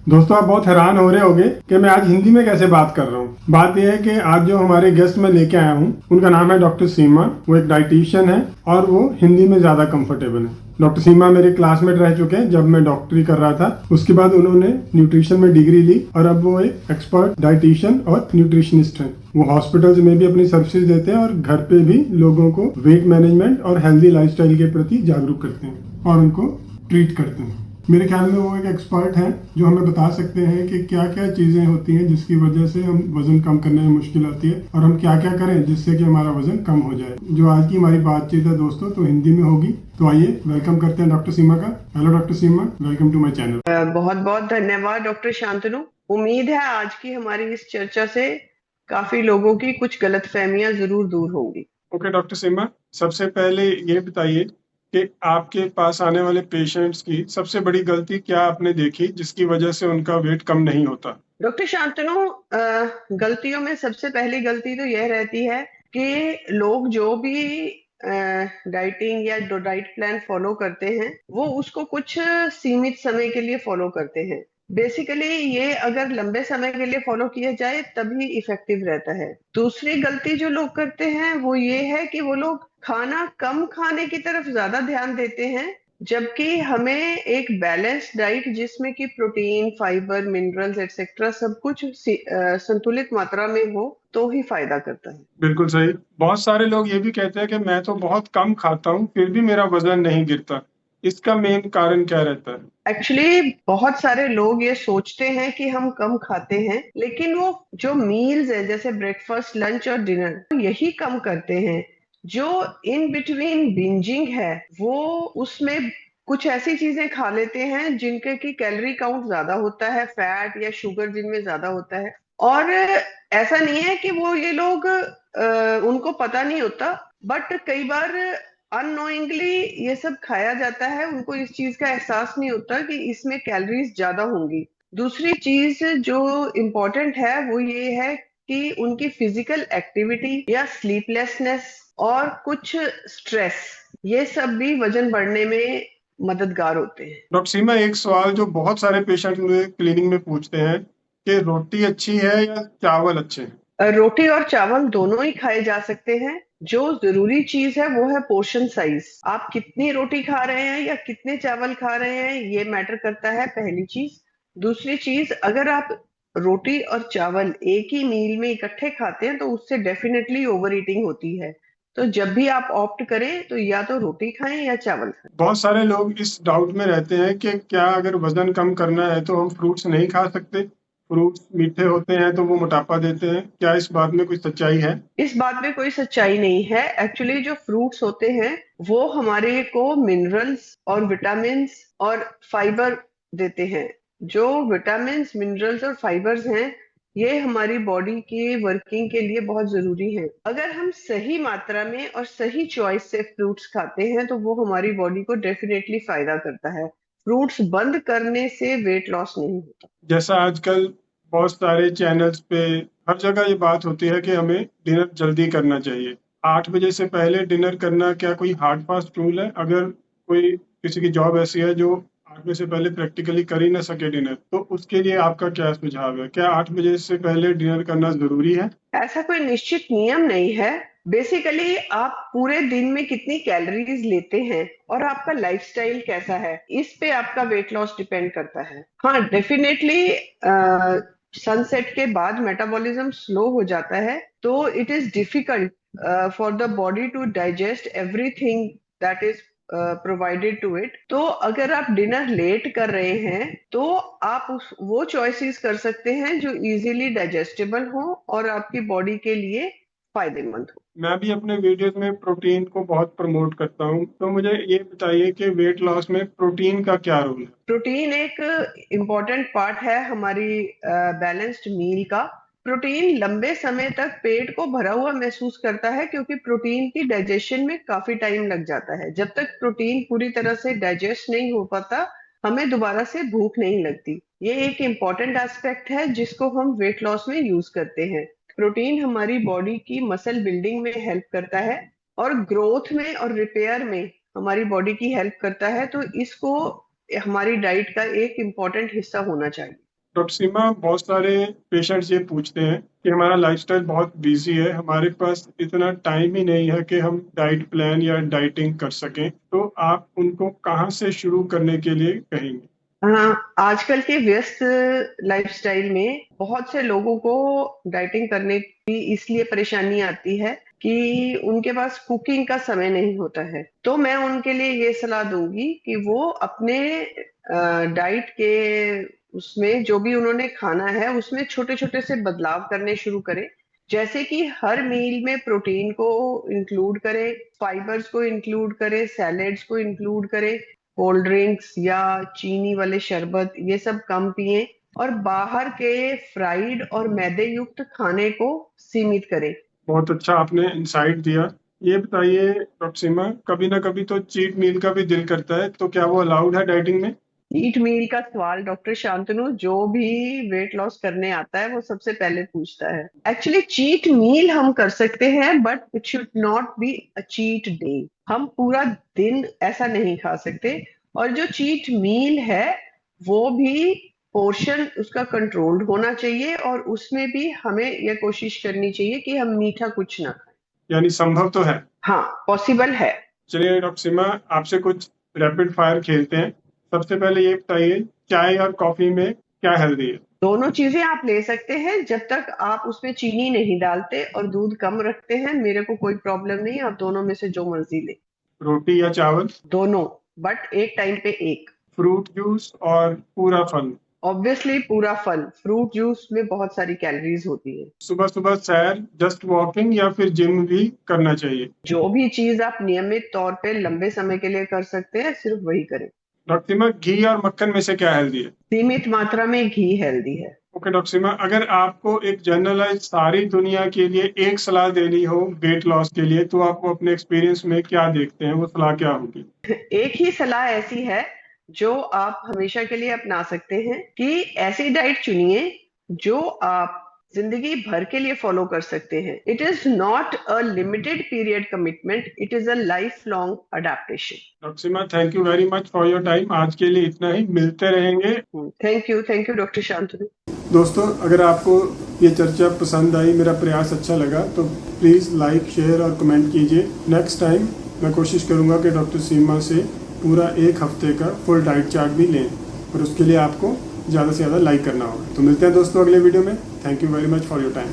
दोस्तों, आप बहुत हैरान हो रहे होंगे कि मैं आज हिंदी में कैसे बात कर रहा हूँ। बात यह है कि आज जो हमारे गेस्ट मैं लेके आया हूँ उनका नाम है डॉक्टर सीमा। वो एक डाइटिशियन है और वो हिंदी में ज़्यादा कंफर्टेबल है। डॉक्टर सीमा मेरे क्लासमेट रह चुके हैं जब मैं डॉक्टरी कर रहा था। उसके बाद उन्होंने न्यूट्रिशन में डिग्री ली और अब वो एक एक्सपर्ट डाइटिशियन और न्यूट्रिशनिस्ट हैं। वो हॉस्पिटल्स में भी अपनी सर्विसेज देते हैं और घर पे भी लोगों को वेट मैनेजमेंट और हेल्दी लाइफस्टाइल के प्रति जागरूक करते हैं और उनको ट्रीट करते हैं। मेरे ख्याल में वो एक एक्सपर्ट हैं जो हमें बता सकते हैं कि क्या क्या चीज़ें होती हैं जिसकी वजह से हम वजन कम करने में मुश्किल आती है और हम क्या क्या करें जिससे कि हमारा वजन कम हो जाए। जो आज की हमारी बातचीत है दोस्तों, तो हिंदी में होगी। तो आइए वेलकम करते हैं डॉक्टर सीमा का। Hello doctor Seema, welcome to my channel. बहुत बहुत धन्यवाद डॉक्टर शांतनु। उम्मीद है आज की हमारी इस चर्चा से काफी लोगों की कुछ गलतफहमियां जरूर दूर होंगी। ओके डॉक्टर सीमा, सबसे पहले ये बताइए कि आपके पास आने वाले पेशेंट्स की सबसे बड़ी गलती क्या आपने देखी जिसकी वजह से उनका वेट कम नहीं होता। डॉक्टर शांतनु, गलतियों में सबसे पहली गलती तो यह रहती है कि लोग जो भी डाइटिंग या डाइट प्लान फॉलो करते हैं वो उसको कुछ सीमित समय के लिए फॉलो करते हैं। बेसिकली ये अगर लंबे समय के लिए फॉलो किया जाए तभी इफेक्टिव रहता है। दूसरी गलती जो लोग करते हैं वो ये है कि वो लोग खाना कम खाने की तरफ ज्यादा ध्यान देते हैं, जबकि हमें एक बैलेंस डाइट जिसमें कि प्रोटीन, फाइबर, मिनरल्स एक्सेट्रा सब कुछ संतुलित मात्रा में हो तो ही फायदा करता है। बिल्कुल सही। बहुत सारे लोग ये भी कहते हैं कि मैं तो बहुत कम खाता हूँ फिर भी मेरा वजन नहीं गिरता। इसका मेन कारण क्या रहता है? एक्चुअली बहुत सारे लोग ये सोचते हैं कि हम कम खाते हैं, लेकिन वो जो मील्स है जैसे ब्रेकफास्ट, लंच और डिनर यही कम करते हैं। जो इन बिटवीन बिंजिंग है वो उसमें कुछ ऐसी चीजें खा लेते हैं जिनके की कैलोरी काउंट ज्यादा होता है, फैट या शुगर जिनमें ज्यादा होता है। और ऐसा नहीं है कि वो ये लोग उनको पता नहीं होता, बट कई बार अननोइंगली ये सब खाया जाता है, उनको इस चीज का एहसास नहीं होता कि इसमें कैलोरीज ज्यादा होंगी। दूसरी चीज जो इम्पोर्टेंट है वो ये है कि उनकी फिजिकल एक्टिविटी या स्लीपलेसनेस और कुछ स्ट्रेस, ये सब भी वजन बढ़ने में मददगार होते हैं। डॉक्टर सीमा, एक सवाल जो बहुत सारे पेशेंट मुझे क्लिनिक में पूछते हैं कि रोटी अच्छी है या चावल अच्छे हैं? रोटी और चावल दोनों ही खाए जा सकते हैं। जो जरूरी चीज है वो है पोर्शन साइज। आप कितनी रोटी खा रहे हैं या कितने चावल खा रहे हैं ये मैटर करता है, पहली चीज। दूसरी चीज, अगर आप रोटी और चावल एक ही मील में इकट्ठे खाते हैं तो उससे डेफिनेटली ओवर ईटिंग होती है। तो जब भी आप ऑप्ट करें तो या तो रोटी खाएं या चावल खाएं। बहुत सारे लोग इस डाउट में रहते हैं कि क्या अगर वजन कम करना है तो हम फ्रूट्स नहीं खा सकते? फ्रूट्स मीठे होते हैं तो वो मोटापा देते हैं, क्या इस बात में कोई सच्चाई है? इस बात में कोई सच्चाई नहीं है। एक्चुअली जो फ्रूट्स होते हैं वो हमारे को मिनरल्स और विटामिन्स और फाइबर देते हैं। जो विटामिन्स, मिनरल्स और फाइबर्स हैं ये हमारी बॉडी की वर्किंग के लिए बहुत जरूरी है। अगर हम सही मात्रा में और सही चॉइस से फ्रूट्स खाते हैं तो वो हमारी बॉडी को डेफिनेटली फायदा करता है। फ्रूट्स बंद करने से वेट लॉस नहीं होता। जैसा आजकल बहुत सारे चैनल्स पे हर जगह ये बात होती है कि हमें डिनर जल्दी करना चाहिए। 8 बजे से पहले डिनर करना क्या कोई हार्ड फास्ट रूल है? अगर कोई किसी की जॉब ऐसी है जो 8 बजे से पहले प्रैक्टिकली कर ही ना सके डिनर, तो उसके लिए आपका क्या सुझाव है? क्या 8 बजे से पहले डिनर करना जरूरी है? ऐसा कोई निश्चित नियम नहीं है। बेसिकली आप पूरे दिन में कितनी कैलोरीज लेते हैं और आपका लाइफस्टाइल कैसा है, इस पे आपका वेट लॉस डिपेंड करता है। हाँ, डेफिनेटली सनसेट के बाद मेटाबॉलिज्म स्लो हो जाता है तो it is difficult for the body to digest everything that is provided to it. तो अगर आप डिनर लेट कर रहे हैं तो आप वो चॉइसेस कर सकते हैं जो इजीली डाइजेस्टेबल हो और आपकी बॉडी के लिए फायदेमंद हो। मैं भी अपने वीडियोस में प्रोटीन को बहुत प्रमोट करता हूँ, तो मुझे ये बताइए कि वेट लॉस में प्रोटीन का क्या रोल है? प्रोटीन एक इम्पॉर्टेंट पार्ट है हमारी बैलेंस्ड मील का। प्रोटीन लंबे समय तक पेट को भरा हुआ महसूस करता है क्योंकि प्रोटीन की डाइजेशन में काफी टाइम लग जाता है। जब तक प्रोटीन पूरी तरह से डाइजेस्ट नहीं हो पाता हमें दोबारा से भूख नहीं लगती। ये एक इम्पॉर्टेंट एस्पेक्ट है जिसको हम वेट लॉस में यूज करते हैं। प्रोटीन हमारी बॉडी की मसल बिल्डिंग में हेल्प करता है और ग्रोथ में और रिपेयर में हमारी बॉडी की हेल्प करता है। तो इसको हमारी डाइट का एक इम्पॉर्टेंट हिस्सा होना चाहिए। डॉक्टर सीमा, बहुत सारे पेशेंट्स ये पूछते हैं कि हमारा लाइफस्टाइल बहुत बिजी है, हमारे पास इतना टाइम ही नहीं है कि हम डाइट प्लान या डाइटिंग कर सकें, तो आप उनको कहाँ से शुरू करने के लिए कहेंगे? हाँ, आजकल के व्यस्त लाइफस्टाइल में बहुत से लोगों को डाइटिंग करने की इसलिए परेशानी आती है कि उनके पास कुकिंग का समय नहीं होता है। तो मैं उनके लिए ये सलाह दूंगी कि वो अपने डाइट के उसमें जो भी उन्होंने खाना है उसमें छोटे छोटे से बदलाव करने शुरू करें। जैसे कि हर मील में प्रोटीन को इंक्लूड करें, फाइबर्स को इंक्लूड करें, सैलेड्स को इंक्लूड करें, कोल्ड ड्रिंक्स या चीनी वाले शरबत ये सब कम पिएं और बाहर के फ्राइड और मैदे युक्त खाने को सीमित करें। बहुत अच्छा आपने इंसाइट दिया। ये बताइए डॉक्टर सीमा, कभी ना कभी तो चीट मील का भी दिल करता है, तो क्या वो अलाउड है डाइटिंग में? चीट मील का सवाल डॉक्टर शांतनु जो भी वेट लॉस करने आता है वो सबसे पहले पूछता है। एक्चुअली चीट मील हम कर सकते हैं but it should not be a cheat day. हम पूरा दिन ऐसा नहीं खा सकते। और जो चीट मील है वो भी पोर्शन उसका कंट्रोल्ड होना चाहिए और उसमें भी हमें यह कोशिश करनी चाहिए कि हम मीठा कुछ ना खाएं। यानी संभव तो है। हाँ, पॉसिबल है। चलिए डॉक्टर सीमा, आपसे कुछ रैपिड फायर खेलते हैं। सबसे पहले ये बताइए, चाय और कॉफी में क्या हेल्दी है? दोनों चीजें आप ले सकते हैं जब तक आप उसमें चीनी नहीं डालते और दूध कम रखते हैं। मेरे को कोई प्रॉब्लम नहीं, आप दोनों में से जो मर्जी ले। रोटी या चावल? दोनों, बट एक टाइम पे एक। फ्रूट जूस और पूरा फल? ऑब्वियसली पूरा फल। फ्रूट जूस में बहुत सारी कैलोरीज होती है। सुबह सुबह सैर, जस्ट वॉकिंग या फिर जिम भी करना चाहिए? जो भी चीज आप नियमित तौर पे लंबे समय के लिए कर सकते हैं सिर्फ वही करें। डॉक्टर सीमा, घी और मक्खन में से क्या हेल्दी है? सीमित मात्रा में घी हेल्दी है। ओके डॉक्टर सीमा, अगर आपको एक जनरलाइज सारी दुनिया के लिए एक सलाह देनी हो वेट लॉस के लिए, तो आप अपने एक्सपीरियंस में क्या देखते हैं, वो सलाह क्या होगी? एक ही सलाह ऐसी है जो आप हमेशा के लिए अपना सकते हैं कि ऐसी डाइट चुनिए जो आप जिंदगी भर के लिए फॉलो कर सकते हैं। It is not a limited period commitment, it is a life long adaptation. Doctor Seema, thank you very much for your time. आज के लिए इतना ही, मिलते रहेंगे। Thank you doctor Shantanu. दोस्तों, अगर आपको ये चर्चा पसंद आई, मेरा प्रयास अच्छा लगा, तो प्लीज़ लाइक, शेयर और कमेंट कीजिए। नेक्स्ट टाइम मैं कोशिश करूँगा कि डॉक्टर सीमा से पूरा एक हफ्ते का फुल डाइट चार्ट भी लें, और उसके लिए आपको ज़्यादा से ज़्यादा लाइक करना होगा। तो मिलते हैं दोस्तों अगले वीडियो में। Thank you very much for your time.